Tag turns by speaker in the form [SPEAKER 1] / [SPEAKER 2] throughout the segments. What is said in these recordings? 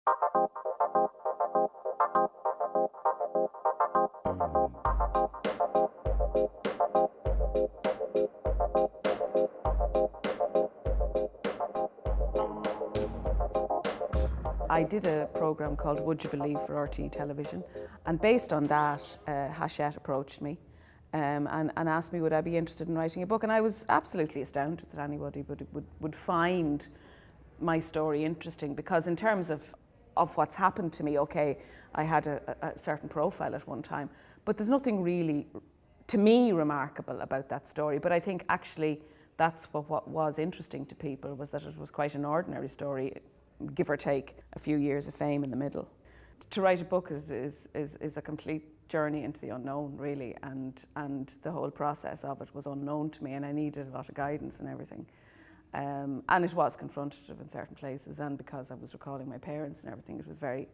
[SPEAKER 1] I did a programme called Would You Believe for RTÉ Television, and based on that, Hachette approached me and asked me would I be interested in writing a book, and I was absolutely astounded that anybody would find my story interesting, because in terms of what's happened to me, okay, I had a certain profile at one time, but there's nothing really, to me, remarkable about that story. But I think actually that's what was interesting to people, was that it was quite an ordinary story, give or take a few years of fame in the middle. To write a book is a complete journey into the unknown, really, and the whole process of it was unknown to me, and I needed a lot of guidance and everything. And it was confrontative in certain places, and because I was recalling my parents and everything, it was very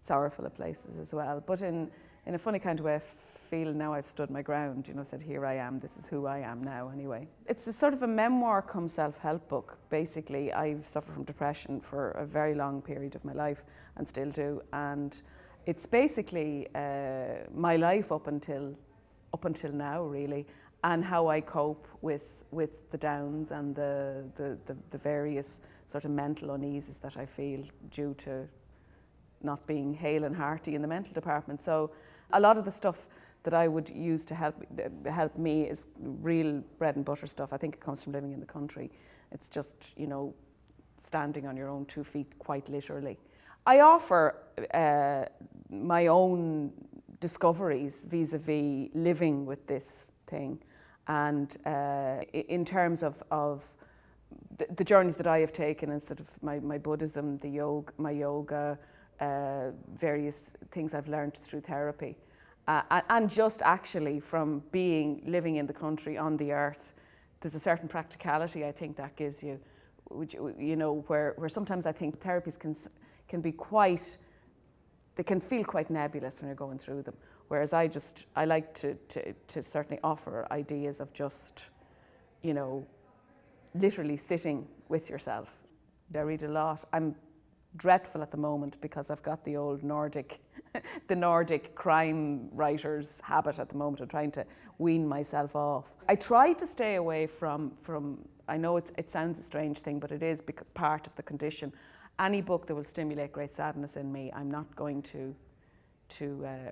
[SPEAKER 1] sorrowful at places as well. But in a funny kind of way, I feel now I've stood my ground, said here I am, this is who I am now anyway. It's a sort of a memoir come self-help book. Basically, I've suffered from depression for a very long period of my life and still do, and it's basically my life up until now, really, and how I cope with the downs and the various sort of mental uneases that I feel due to not being hale and hearty in the mental department. So a lot of the stuff that I would use to help me is real bread and butter stuff. I think it comes from living in the country. It's just, standing on your own 2 feet, quite literally. I offer my own discoveries vis-a-vis living with this thing, and in terms of the journeys that I have taken, and sort of my Buddhism, my yoga, various things I've learned through therapy, and just actually from living in the country, on the earth, there's a certain practicality I think that gives you, which, where sometimes I think therapies can be quite, they can feel quite nebulous when you're going through them. Whereas I like to certainly offer ideas of just, literally sitting with yourself. I read a lot. I'm dreadful at the moment because I've got the old Nordic crime writers habit at the moment of trying to wean myself off. I try to stay away from I know it sounds a strange thing, but it is part of the condition. Any book that will stimulate great sadness in me, I'm not going to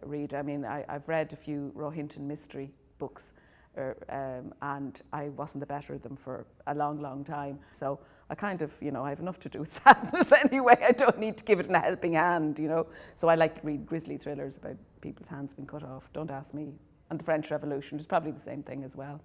[SPEAKER 1] read. I mean, I've read a few Rohinton mystery books, and I wasn't the better of them for a long, long time. So I kind of, I have enough to do with sadness anyway. I don't need to give it a helping hand, So I like to read grisly thrillers about people's hands being cut off. Don't ask me. And the French Revolution is probably the same thing as well.